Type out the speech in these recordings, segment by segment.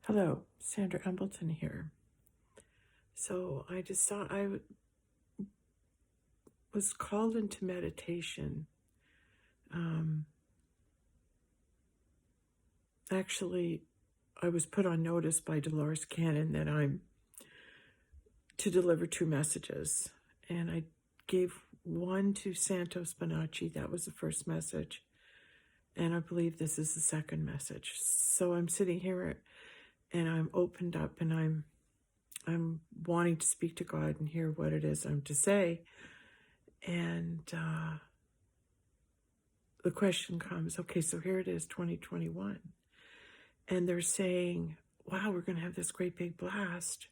Hello, Sandra Embleton here. So I was called into meditation. Um, Actually, I was put on notice by Dolores Cannon that I'm to deliver two messages. And I gave one to Santos Bonacci. That was the first message. And I believe this is the second message. So I'm sitting here and I'm opened up and I'm wanting to speak to God and hear what it is I'm to say. And the question comes, okay, so here it is, 2021. And they're saying, wow, we're going to have this great big blast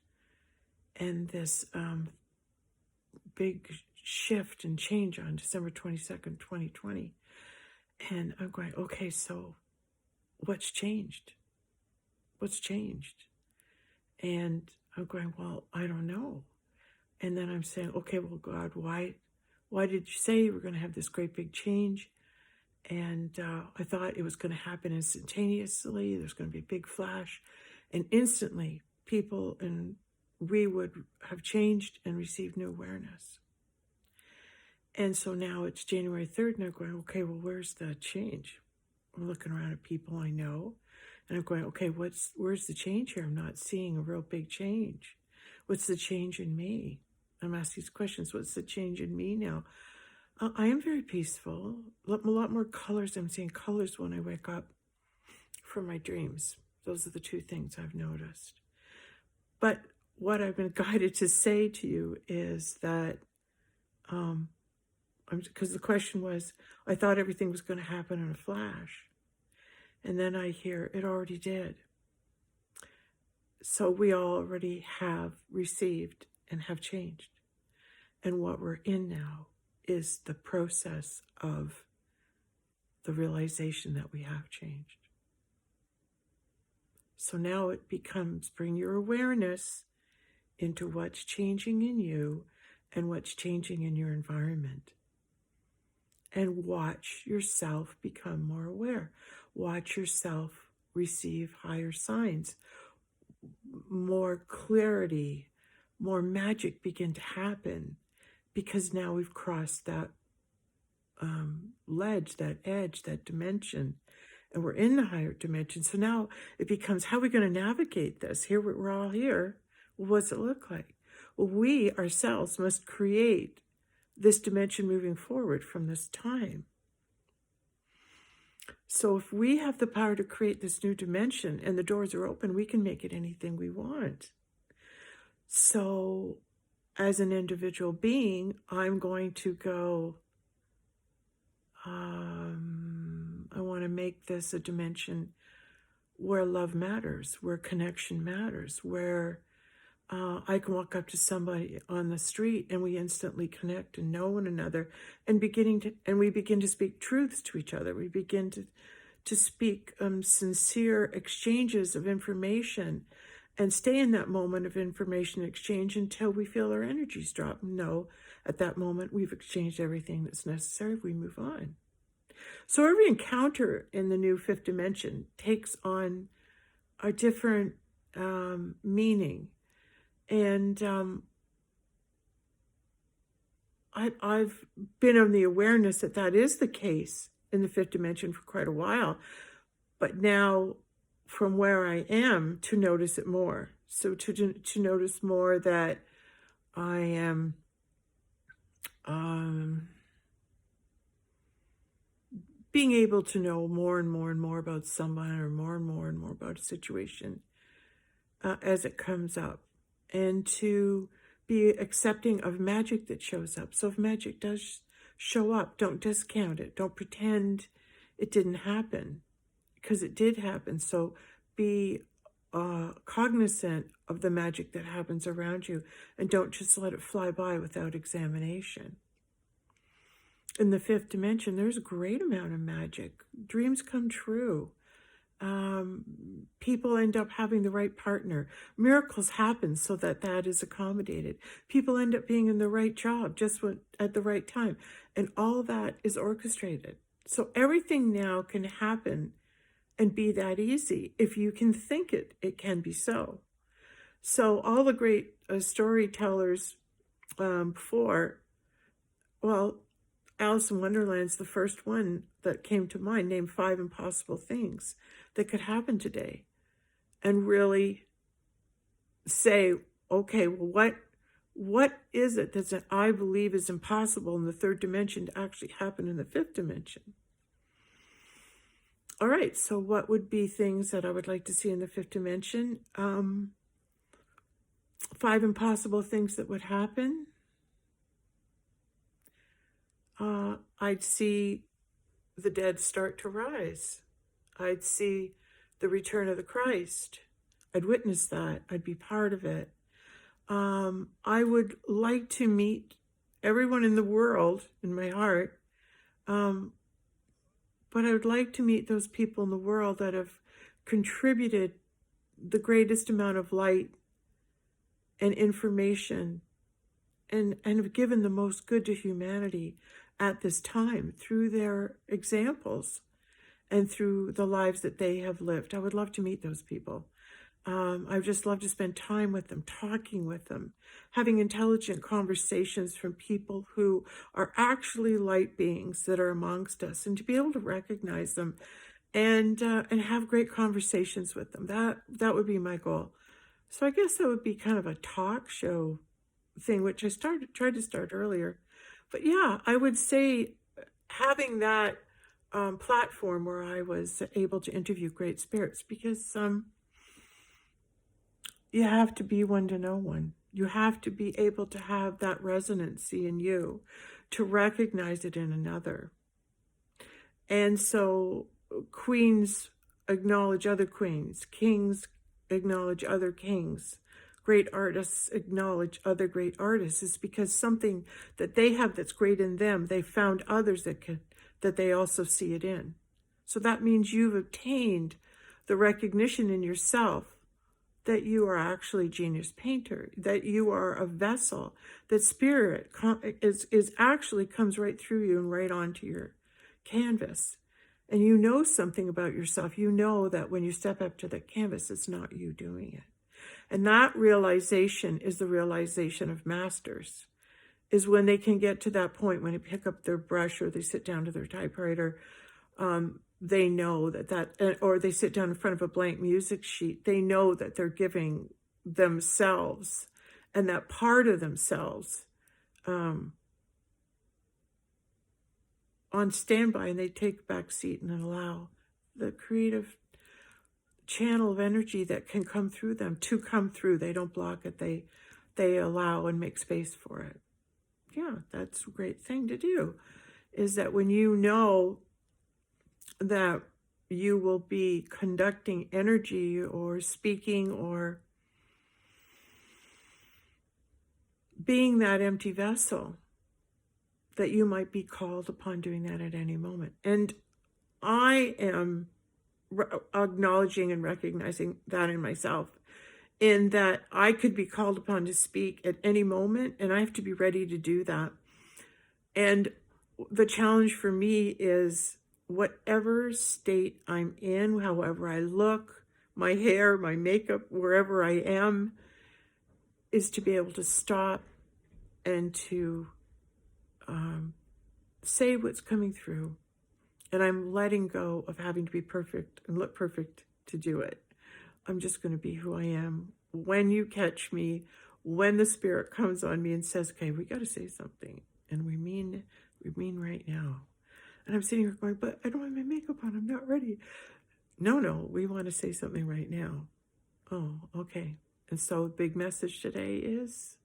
and this big shift and change on December 22nd, 2020. And I'm going, okay, so what's changed? What's changed? And I'm going, well, I don't know. And then I'm saying, okay, well, God, why did you say you were going to have this great big change? And I thought it was going to happen instantaneously. There's going to be a big flash. And instantly, we would have changed and received new awareness. And so now it's January 3rd, and I'm going, okay, well, where's the change? I'm looking around at people I know, and I'm going, okay, where's the change here? I'm not seeing a real big change. What's the change in me? I'm asking these questions. What's the change in me now? I am very peaceful. A lot more colors. I'm seeing colors when I wake up from my dreams. Those are the two things I've noticed. But what I've been guided to say to you is that, because the question was, I thought everything was going to happen in a flash. And then I hear it already did. So we already have received and have changed. And what we're in now is the process of the realization that we have changed. So now it becomes bring your awareness into what's changing in you and what's changing in your environment. And watch yourself become more aware. Watch yourself receive higher signs, more clarity, more magic begin to happen, because now we've crossed that ledge, that edge, that dimension, and we're in the higher dimension. So now it becomes, how are we going to navigate this? Here we're all here. Well, what's it look like? Well, we ourselves must create this dimension moving forward from this time. So if we have the power to create this new dimension and the doors are open, we can make it anything we want. So as an individual being, I'm going to go, I want to make this a dimension where love matters, where connection matters, where I can walk up to somebody on the street and we instantly connect and know one another, and we begin to speak truths to each other. We begin to speak sincere exchanges of information and stay in that moment of information exchange until we feel our energies drop. No, at that moment, we've exchanged everything that's necessary. We move on. So every encounter in the new fifth dimension takes on a different meaning. And I've been on the awareness that is the case in the fifth dimension for quite a while. But now, from where I am, to notice it more. So to notice more that I am being able to know more and more and more about someone, or more and more and more about a situation as it comes up, and to be accepting of magic that shows up. So if magic does show up, don't discount it. Don't pretend it didn't happen, because it did happen. So be cognizant of the magic that happens around you, and don't just let it fly by without examination. In the fifth dimension, there's a great amount of magic. Dreams come true. People end up having the right partner. Miracles happen so that is accommodated. People end up being in the right job just at the right time. And all that is orchestrated. So everything now can happen and be that easy. If you can think it, it can be so. So all the great storytellers before, well, Alice in Wonderland's the first one that came to mind, named 5 impossible things that could happen today, and really say, okay, well, what is it that I believe is impossible in the 3rd dimension to actually happen in the 5th dimension? All right, so what would be things that I would like to see in the 5th dimension? 5 impossible things that would happen. I'd see the dead start to rise. I'd see the return of the Christ. I'd witness that. I'd be part of it. I would like to meet everyone in the world in my heart, but I would like to meet those people in the world that have contributed the greatest amount of light and information and have given the most good to humanity at this time through their examples and through the lives that they have lived. I would love to meet those people. I would just love to spend time with them, talking with them, having intelligent conversations from people who are actually light beings that are amongst us, and to be able to recognize them and have great conversations with them. That would be my goal. So I guess that would be kind of a talk show thing, which I tried to start earlier. But yeah, I would say having that platform where I was able to interview great spirits, because you have to be one to know one. You have to be able to have that resonancy in you to recognize it in another. And so queens acknowledge other queens, kings acknowledge other kings, great artists acknowledge other great artists. It's because something that they have that's great in them, they found others that they also see it in. So that means you've obtained the recognition in yourself that you are actually a genius painter, that you are a vessel, that spirit is actually comes right through you and right onto your canvas. And you know something about yourself. You know that when you step up to the canvas, it's not you doing it. And that realization is the realization of masters, is when they can get to that point, when they pick up their brush or they sit down to their typewriter, they know that, or they sit down in front of a blank music sheet, they know that they're giving themselves and that part of themselves on standby, and they take back seat and allow the creative channel of energy that can come through them to come through. They don't block it. They allow and make space for it. Yeah, that's a great thing to do, is that when you know that you will be conducting energy or speaking or being that empty vessel, that you might be called upon doing that at any moment. And I am acknowledging and recognizing that in myself, in that I could be called upon to speak at any moment, and I have to be ready to do that. And the challenge for me is whatever state I'm in, however I look, my hair, my makeup, wherever I am, is to be able to stop and to say what's coming through. And I'm letting go of having to be perfect and look perfect to do it. I'm just going to be who I am. When you catch me, when the spirit comes on me and says, okay, we got to say something, and we mean right now. And I'm sitting here going, but I don't have my makeup on. I'm not ready. No, we want to say something right now. Oh, okay. And so the big message today is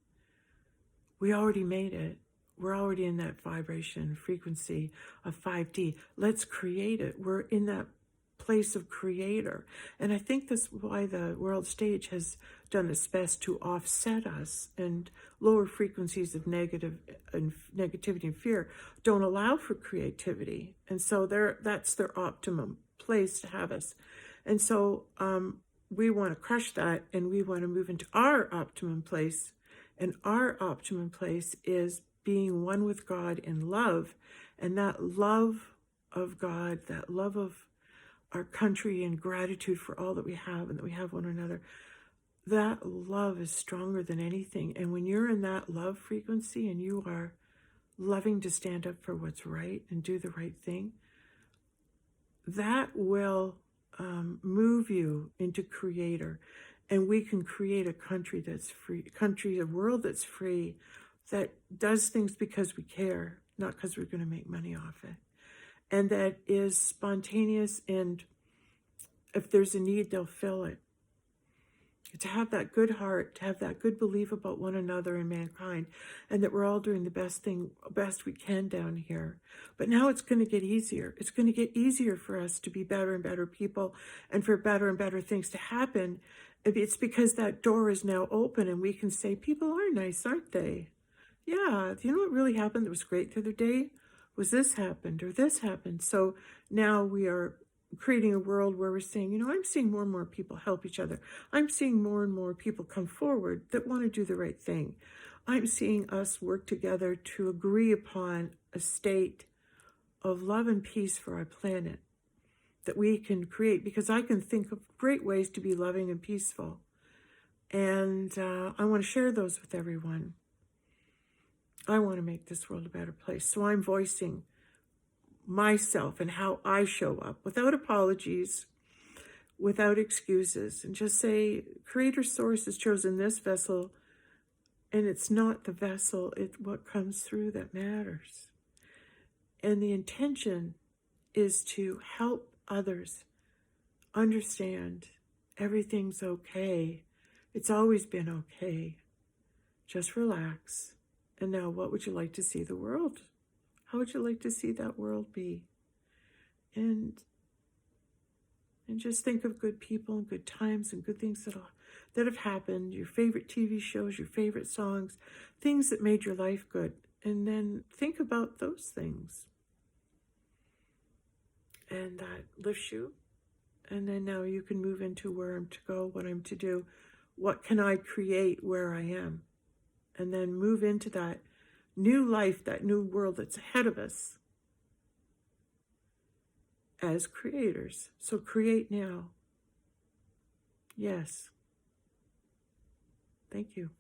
we already made it. We're already in that vibration frequency of 5D. Let's create it. We're in that place of creator. And I think that's why the world stage has done its best to offset us, and lower frequencies of negativity and fear don't allow for creativity. And so that's their optimum place to have us. And so we want to crush that, and we want to move into our optimum place. And our optimum place is being one with God in love. And that love of God, that love of our country and gratitude for all that we have and that we have one another. That love is stronger than anything. And when you're in that love frequency and you are loving to stand up for what's right and do the right thing, that will move you into creator. And we can create a country that's free, a world that's free, that does things because we care, not because we're going to make money off it. And that is spontaneous, and if there's a need, they'll fill it. To have that good heart, to have that good belief about one another and mankind, and that we're all doing the best we can down here. But now it's going to get easier. It's going to get easier for us to be better and better people, and for better and better things to happen. It's because that door is now open, and we can say, people are nice, aren't they? Yeah, you know what really happened that was great the other day? Was this happened or this happened. So now we are creating a world where we're saying, I'm seeing more and more people help each other. I'm seeing more and more people come forward that want to do the right thing. I'm seeing us work together to agree upon a state of love and peace for our planet that we can create, because I can think of great ways to be loving and peaceful. And I want to share those with everyone. I want to make this world a better place. So I'm voicing myself and how I show up without apologies, without excuses, and just say, Creator Source has chosen this vessel, and it's not the vessel, it's what comes through that matters. And the intention is to help others understand everything's okay. It's always been okay. Just relax. And now, what would you like to see the world? How would you like to see that world be? And just think of good people and good times and good things that have happened, your favorite TV shows, your favorite songs, things that made your life good. And then think about those things. And that lifts you. And then now you can move into where I'm to go, what I'm to do, what can I create where I am. And then move into that new life, that new world that's ahead of us as creators. So create now. Yes. Thank you.